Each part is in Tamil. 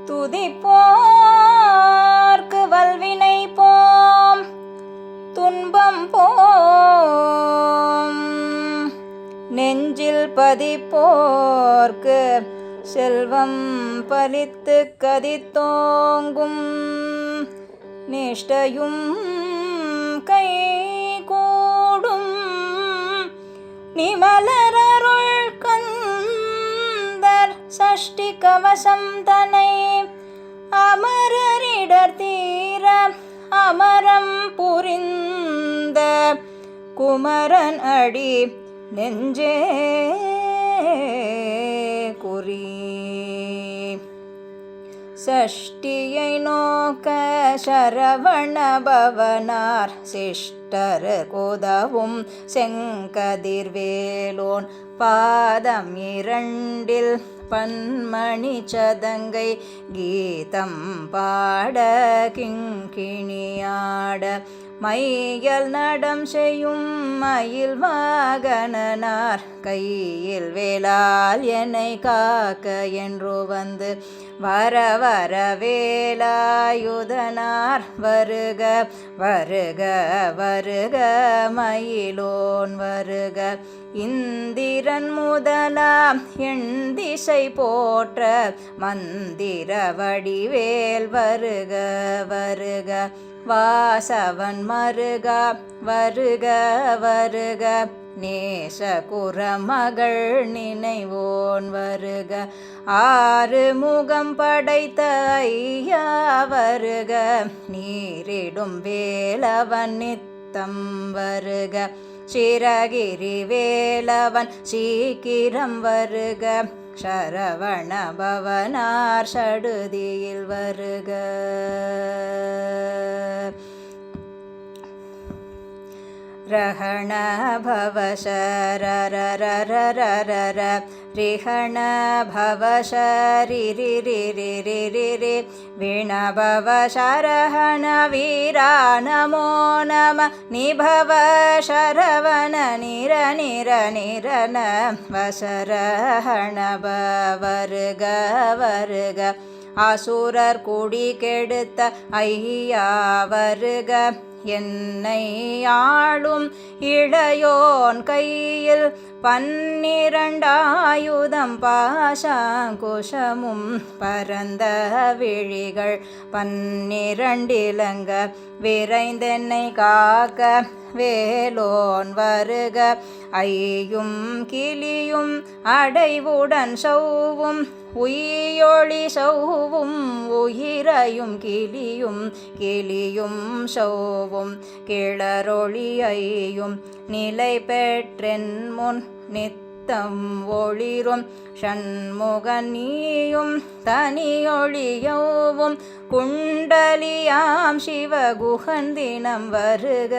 துதிப்போர்க்கு வல்வினை போம் துன்பம் போம் நெஞ்சில் பதிப்போர்க்கு செல்வம் பலித்து கதித்தோங்கும் நிஷ்டையும் கை கூடும் நிமலரருள் கந்தர் சஷ்டி கவசம் தனை அமரரிடர் தீர அமரம் புரிந்த குமரன் அடி நெஞ்சே குறி சஷ்டியை நோக்க சரவண பவனார் சிஷ்டர் கோதவும் செங்கதிர்வேலோன் பாதம் இரண்டில் பன்மணி சதங்கை கீதம் பாட கிங்கிணியாட மையல் நடம் செய்யும் மயில் வாகனனார் கையில் வேளால் என்னை காக்க என்று வந்து வர வர வேலாயுதனார் வருக வருக வருக மயிலோன் வருக இந்திரன் முதலாம் எண் திசை போற்ற மந்திர வடிவேல் வருக வருக வாசவன் மருக வருக வருக நேசகுரமகள் நினைவோன் வருக ஆறு முகம் படைத்த ஐயா வருக நீரிடும் வேலவன் நித்தம் வருக சிரகிரி வேலவன் சீக்கிரம் வருக சரவண பவனார் சடுதியில் வருக ரஹண பவசரரரரரர ரிஹண பவசரிரிரிரிரிரிரி விணபவ சரஹண வீரா நமோ நம நிபவ சரவண நிர நிர நிரன வசரஹண வருக வருக அசுரர் குடி கெடுத்த ஐயா வருக என்னை ஆளும் இளையோன் கையில் 12 ஆயுதம் பாசாங்குஷமும் பரந்த விழிகள் 12 இலங்க விரைந்தென்னை காக்க வேலோன் வருக ஐயும் கிளியும் அடைவுடன் சௌவும் உயிரொளி சௌவும் உயிரையும் கிளியும் கிளியும் சௌவும் கிளரொளி ஐயும் நிலை பெற்றென் முன் நித்தம் ஒளிரும் ஷண்முகன் நீயும் தனியொளியவும் குண்டலியாம் சிவகுகன் தினம் வருக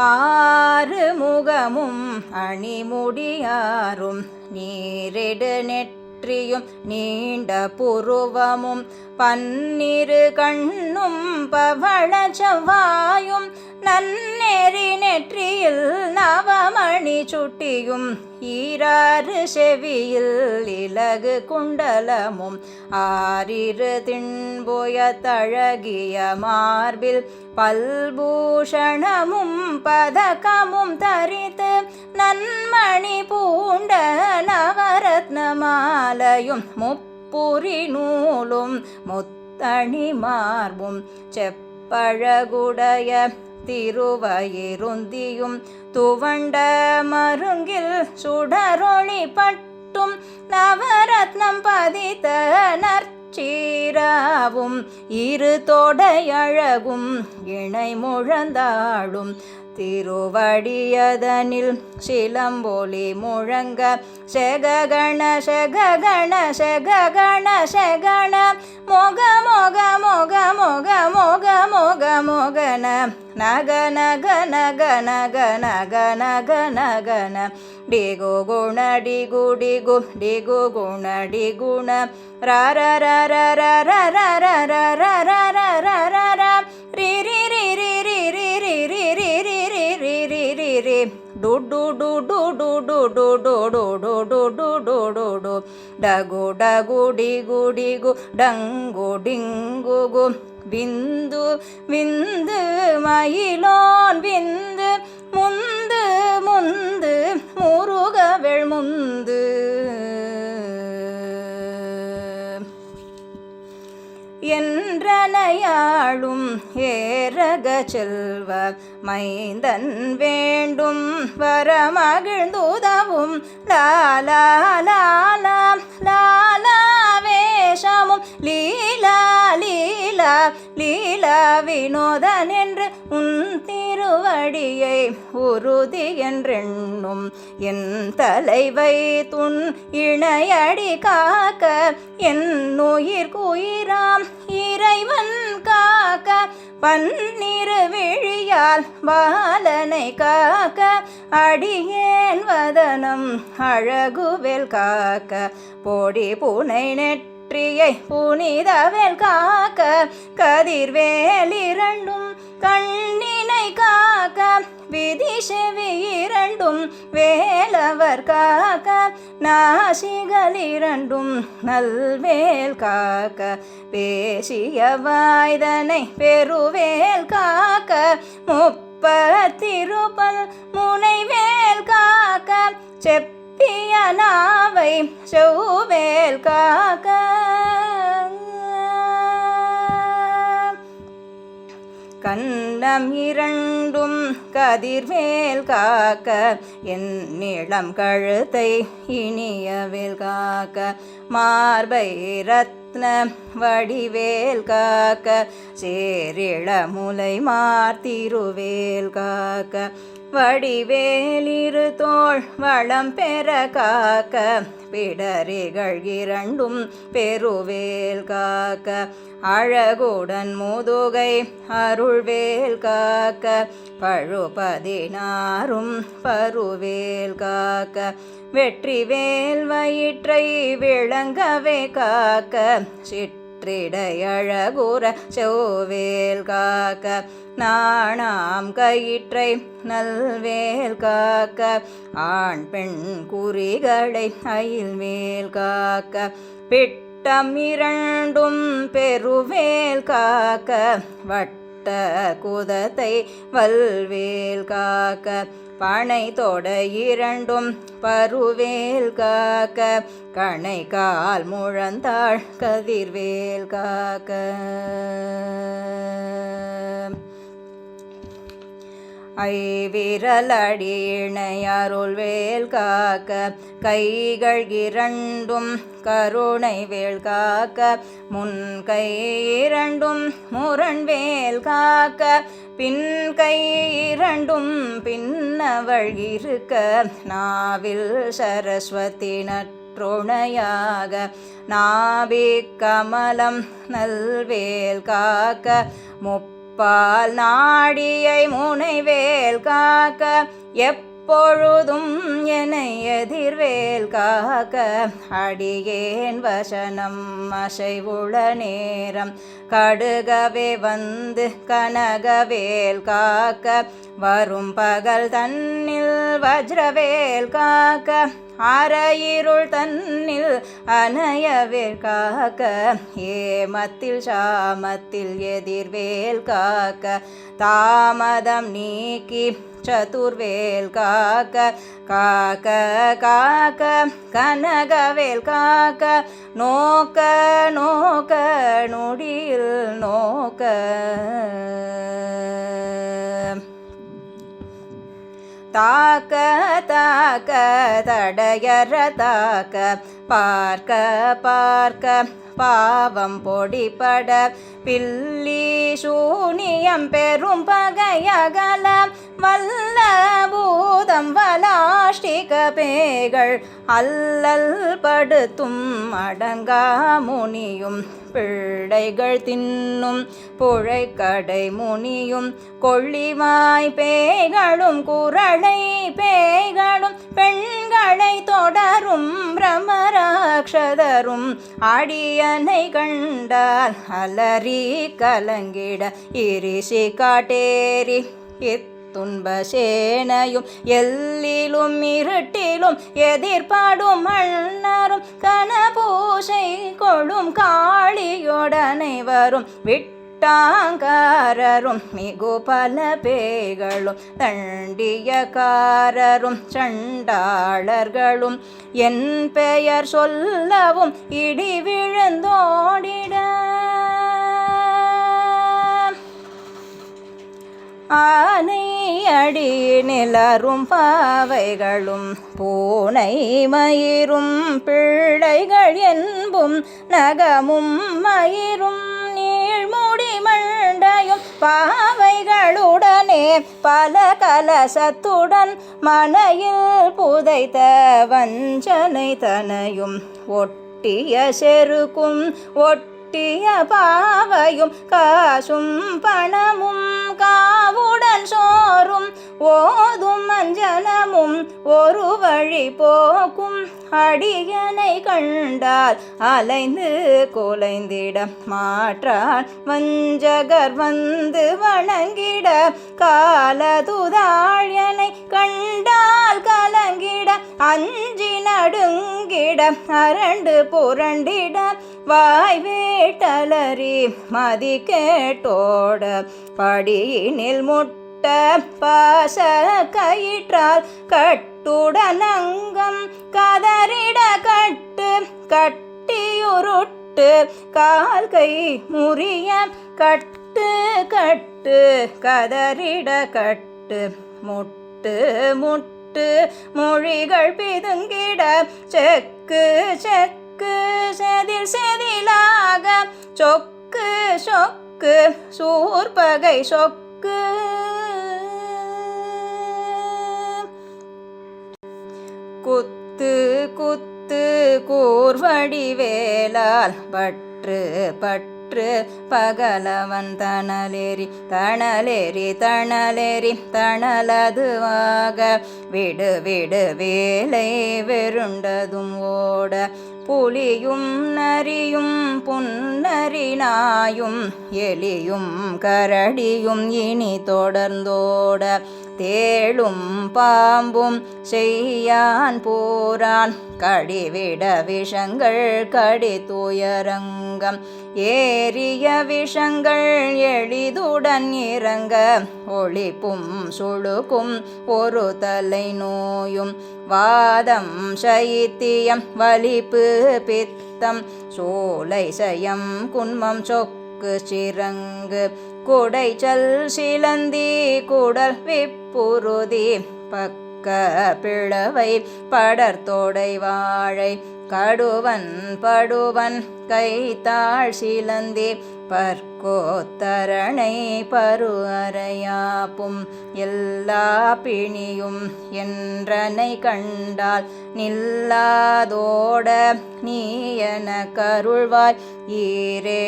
ஆறு முகமும் அணிமுடியாரும் நீரிடு நெற்றியும் நீண்ட புருவமும் 12 கண்ணும் பவள செவ்வாயும் நன்னெறி நெற்றியில் நவமணி சுட்டியும் 6 செவியில் இலகு குண்டலமும் 6 திண்புய தழகிய மார்பில் பல்பூஷணமும் பதக்கமும் தரித்து நன்மணி பூண்ட நவரத்ன மாலையும் முப்புரி நூலும் முத்தணி மார்பும் செப்பழகுடைய திருவயிருந்தியும் துவண்ட மருங்கில் சுடரொளி பட்டும் நவரத்னம் பதித்த நற்சீராவும் 2 தொடையழகும் இணை முழந்தாடும் திருவடியதனில் சிலம்பொலி முழங்க செககண செககண செககண செகண மொக மொக மொக மொக மொக மொக மொகன நக நக நக நக நக நக நகன டிகு குண டிகு டிகு டிகு குண டிகுண ரர ரர ரர ரர ரர ரர ரர ரி ரி ரி ரி ரி ரி ரி ரி ரி ரி ரி ரி ரி ரி ரி டு டு டு டு டு டு டு டு டு டு டு டகு டகு டிகு டிகு டங்கு டிங்குகு விந்து விந்து மயிலோன் விந்து முந்து முந்து முருகவெள் முந்து என்றனையாளும் ஏரக செல்வ மைந்தன் வேண்டும் வரமகிழ்ந்துதவும் லாலா லாலா லாலா வேஷமும் லீலா லீலா லீலா வினோதன் என்று உன் திருவடியை உறுதி என்றெண்ணும் என் தலைவை துன் இணையடி காக்க என் உயிர்க்குயிராம் இறைவன் காக்க பன்னிரு விழியால் பாலனை காக்க அடியேன் வதனம் அழகுவேல் காக்க பொடி புனை நெற்றியை புனிதவேல் காக்க கதிர்வேல் இரண்டும் கண்ணினை காக்க விதி செவி இரண்டும் வேலவர் காக்க நாசிகள் இரண்டும் நல்வேல் காக்க பேசிய வாய்தனை பெருவேல் காக்க முப்பத்திருபல் முனைவேல் காக்க செப்பிய நாவை செவ்வேல் காக்க கண்ணம் இரண்டும் கதிர்வேல் காக்க என் நிளம் கழுத்தை இனியவேல் காக்க மார்பை ரத்ன வடிவேல் காக்க சேரிள முலை மார்த்திருவேல் காக்க வடிவேலிரு தோள் வளம் பெற காக்க பிடரிகள் இரண்டும் பெருவேல் காக்க அழகுடன் முதுகை அருள்வேல் காக்க பழுபதினாரும் பருவேல் காக்க வெற்றிவேல் வயிற்றை விளங்கவே காக்க சிற்றிடையழகுற செவ்வேல் காக்க நாணாம் கயிற்றை நல்வேல் காக்க ஆண் பெண் குறிகளை அயில்வேல் காக்க பிட்டம் இரண்டும் பெருவேல் காக்க வட்ட குதத்தை வல்வேல் காக்க பனை தொடை இரண்டும் பருவேல் காக்க கணை கால் முழந்தாள் கதிர்வேல் காக்க ஐவிரலடி இணையருள்வேல் காக்க கைகள் இரண்டும் கருணை வேல் காக்க முன்கை இரண்டும் முரண்வேல் காக்க பின் கை இரண்டும் பின்னவள் இருக்க நாவில் சரஸ்வதி நற்றுணையாக நாபி கமலம் நல்வேல் காக்க முப்பால் நாடியை முனைவேல் காக்க எப்பொழுதும் என்னை எதிர்வேல் காக்க அடியேன் வசனம் அசைவுள நேரம் கடுகவே வந்து கனகவேல் காக்க வரும் பகல் தன்னில் வஜ்ரவேல் காக்க அரையிருள் தன்னில் அணையவேல் காக்க ஏமத்தில் சாமத்தில் எதிர்வேல் காக்க தாமதம் நீக்கி சதுர்வேல் காக்க காக்க காக்க கனகவேல் காக்க நோக்க நோக்க நொடியில் நோக்க தாக்க தாக்க தடையற தாக்க பார்க்க பார்க்க பாவம் பொடிபட பில்லி சூனியம் பெரும் பகையகல வல்ல பூதம் வலாஷ்டிக பேகள் அல்லல் படுத்தும் அடங்கா முனியும் பிள்ளைகள் தின்னும் புழைக்கடை முனியும் கொள்ளிவாய் பேய்களும் குரளை பேய்களும் பெண்களை தொடரும் பிரமராட்சதரும் அடியனை கண்டால் அலறி கலங்கிட இரிசி காட்டேரி துன்பசேனையும் எல்லிலும் இருட்டிலும் எதிர்பாடும் மன்னரும் கனபூசை கொள்ளும் காளியோடனைவரும் விட்டாங்காரரும் மிகு பல பேய்களும் தண்டியக்காரரும் சண்டாளர்களும் என் பெயர் சொல்லவும் இடி விழுந்தோடிட ஆனை அடி நிலரும் பாவைகளும் பூனை மயிரும் பிள்ளைகள் என்பும் நகமும் மயிரும் நீழ்முடி மண்டையும் பாவைகளுடனே பல கலசத்துடன் மனையில் புதைத்த வஞ்சனை தனையும் ஒட்டிய செருக்கும் ஒட்டிய பாவையும் காசும் பணமும் காவுடன் சோறும் ஓதும் அஞ்சனமும் ஒரு வழி போக்கும் அடியனை கண்டால் அலைந்து குலைந்திட மாற்றான் வஞ்சகர் வந்து வணங்கிட காலதுதாழ்யனை கண்டால் கலங்கிட அஞ்சி நடுங்கிட அரண்டு புரண்டிட வாய் வீட்டலறி மதி கேட்டோட படியினில் முட்ட பாச கயிற்றால் கட்டுடனங்கம் கதறிட கட்டு கட்டியுருட்டு கால் கை முறிய கட்டு கட்டு கதறிட கட்டு முட்டு முட்டு மொழிகள் பிதுங்கிட செக்கு செக்கு செதில் செதிலாக சொக்கு சொக்கு சூர்பகை சொக்கு குத்து குத்து கூர்வடி வேலால் பற்று பற்று பகலவன் தணலேறி தணலேறி தணலேறி தணலதுவாக விடு விடு வேலை வெருண்டதும் ஓட புலியும் நரியும் புன்னரினாயும் எலியும் கரடியும் இனி தொடர்ந்தோட தேளும் பாம்பும் செய்யான் பூரான் கடிவிட விஷங்கள் கடி துயரங்கம் ஏறிய விஷங்கள் எளிதுடன் இறங்க ஒளிப்பும் சுழுக்கும் ஒரு தலை நோயும் வாதம் சைத்தியம் வலிப்பு பித்தம் சோலை சயம் குன்மம் சொக்கு சிறங்கு குடைச்சல் சிலந்தி குடல் விப்புருதி பக்க பிளவை படர்தோடை வாழை கடுவன் படுவன் கைத்தாழ் சிலந்தி பற்கோத்தரணை பரு அறையாப்பும் எல்லா பிணியும் என்றனை கண்டால் நில்லாதோட நீ என கருள்வாய்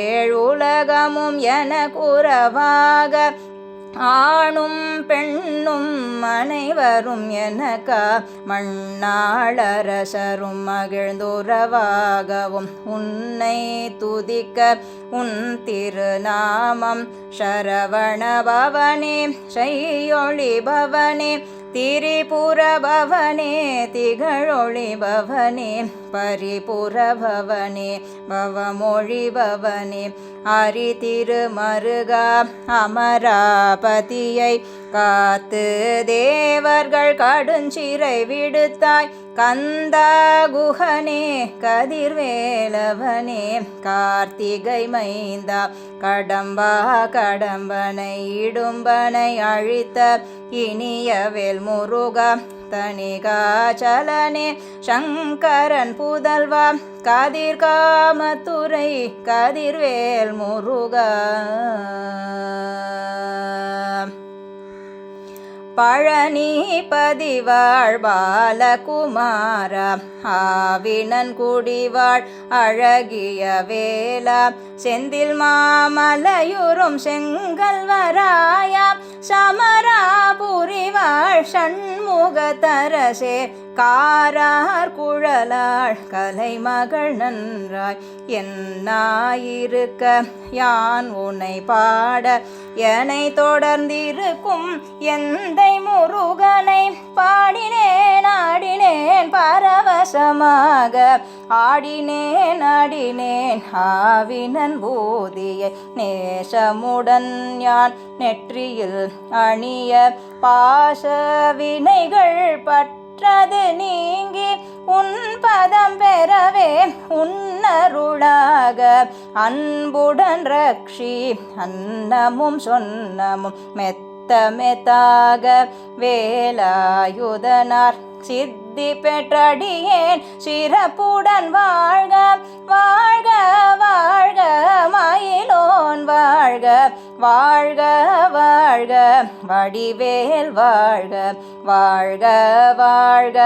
ஈரேழுலகமும் என குறவாக ஆணும் பெண்ணும் அனைவரும் எனக்கா மண்ணாளரசரும் மகிழ்ந்துறவாகவும் உன்னை துதிக்க உன் திருநாமம் சரவண பவனே செய்யொளி பவனே திரிபுர பவனே திகழொளி பவனே பரிபுர பவனே பவமொழி பவனே அரி திருமருகா அமராபதியை காத்து தேவர்கள் கடுஞ்சிறை விடுத்தாய் கந்தா குஹனே கதிர்வேலவனே கார்த்திகை மைந்தா கடம்பா கடம்பனை இடும்பனை அழித்த இனியவேல் முருகா தணிகாச்சலனே சங்கரன் புதல்வா கதிர்காமத்துறை கதிர்வேல் முருகா பழனி பதிவாழ் பாலகுமாரா ஆவினன் குடிவாழ் அழகிய வேலா செந்தில் மாமலையுறும் செங்கல்வராயா சமராபுரிவாழ் சண்முகதரசே காரார் குழலாள் கலைமகள் நன்றாய் என்னாயிருக்க யான் உன்னை பாட என்னை தொடர்ந்திருக்கும் எந்தை முருகனை பாடினேன் ஆடினேன் பரவசமாக ஆடினேன் ஆடினேன் ஆவினன் பூதியை நேசமுடன் யான் நெற்றியில் அணிய பாச வினைகள் பற்றது நீங்கி உன் பதம் பெறவே உன்னருளாக அன்புடன் ரக்ஷி அன்னமும் சொன்னமும் மெத்த மெத்தாக வேலாயுதனார் சித்தி பெற்றடியேன் சிறப்புடன் வாழ்க வாழ்க வாழ்க மயிலோன் வாழ்க வாழ்க வாழ்க வடிவேல் வாழ்க வாழ்க வாழ்க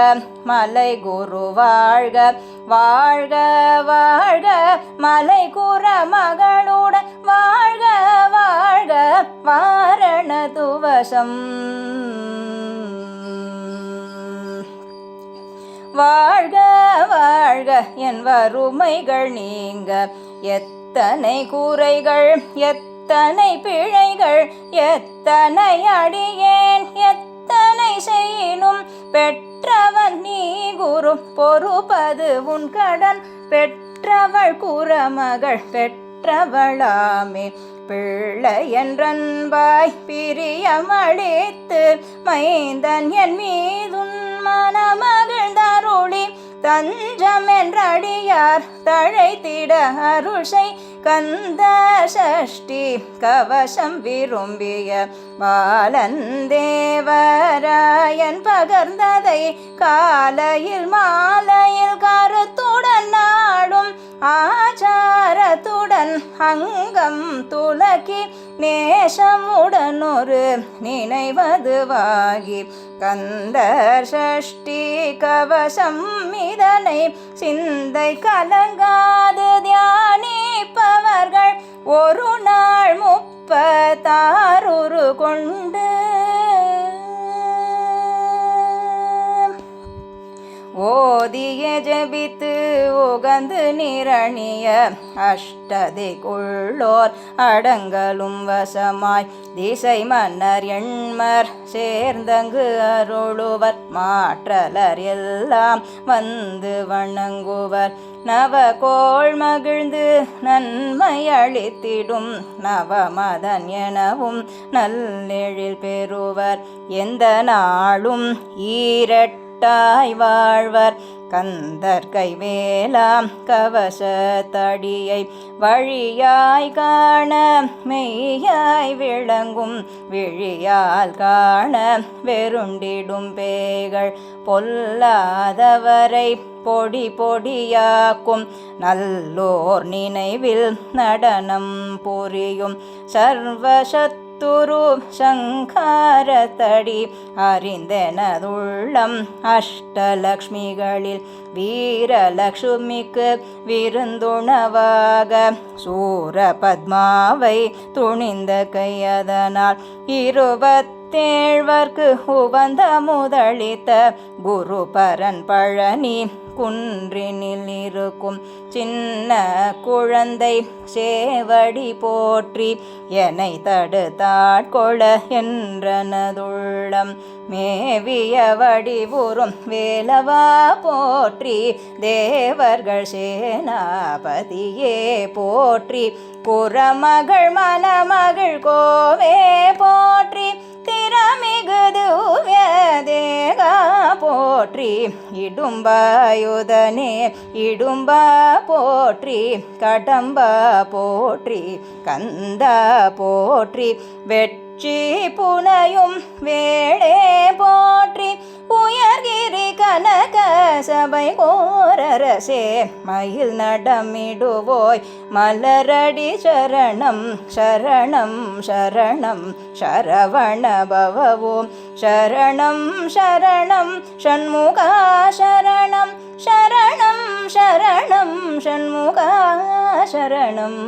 மலை குரு வாழ்க வாழ்க வாழ்க மலை குற மகளுடன் வாழ்க வாழ்க வாரண துவசம் வாழ்க வாழ்க என் வறுமைகள் நீங்க எத்தனை கூரைகள் எத்தனை பிழைகள் எத்தனை அடியேன் எத்தனை செய்யினும் பெற்றவன் நீ குரு பொறுப்பது உன் கடன் பெற்றவள் குறமகள் பெற்றவளாமே பிள்ளை என்றன்பாய் பிரியமளித்து மைந்தன் என் மீதுன் மனமகிழ்ந்தருளி தஞ்சம் என்றடியார் தழைத்திட அருள்சை கந்த சஷ்டி கவசம் விரும்பிய பாலன் தேவராயன் பகர்ந்ததை காலையில் மாலையில் கருத்துடன் நாடும் ஆச்சாரத்துடன் அங்கம் துலக்கி நேசமுடன் ஒரு நினைவதுவாகி கந்தர் சஷ்டி கவசம் இதனை சிந்தை கலங்காது தியானிப்பவர்கள் ஒரு நாள் 36 கொண்டு ஓதிய ஜபித்து உகந்து நிரணிய அஷ்டதிக்குள்ளோர் அடங்கலும் வசமாய் திசை மன்னர் எண்மர் சேர்ந்தங்கு அருளுவர் மாற்றலர் எல்லாம் வந்து வணங்குவர் நவகோள் மகிழ்ந்து நன்மை அளித்திடும் நவமதன் எனவும் நல்லெழில் பெறுவர் எந்த நாளும் ஈரட்டாய் வாழ்வர் கந்தர் கைவேலாம் கவச தடியை வழியாய் காண மெய்யாய் விளங்கும் விழியால் காண வெருண்டிடும் பேய்கள் பொல்லாதவரை பொடி பொடியாக்கும் நல்லோர் நினைவில் நடனம் புரியும் சர்வசத் துரு சங்காரத்தடி அறிந்தெனதுள்ளம் அஷ்டலக்ஷ்மிகளில் வீரலக்ஷ்மிக்கு விருந்துணவாக சூரபத்மாவை துணிந்த கையதனால் 27 உவந்த முதலித்த குரு பரன் பழனி குன்றினில் இருக்கும் சின்ன குழந்தை சேவடி போற்றி என்னை தடுத்தாட்கொள என்றனதுள்ளம் மேவிய வடிவுறும் வேலவா போற்றி தேவர்கள் சேனாபதியே போற்றி புறமகள் மணமகள் கோவே போற்றி திறமிகு திவ்ய தேகா போற்றி இடும்பாயுதனே இடும்பா போற்றி கடம்பா போற்றி கந்தா போற்றி வெற்றி புனையும் வேளே போற்றி உயர்கிரி கனக சபை கோரரசே மயில் நடமிடுவோய் மலரடி சரணம் சரணம் சரணம் சரவண பவவோம் சரணம் சரணம் ஷண்முகா சரணம் சரணம் சரணம் ஷண்முகா சரணம்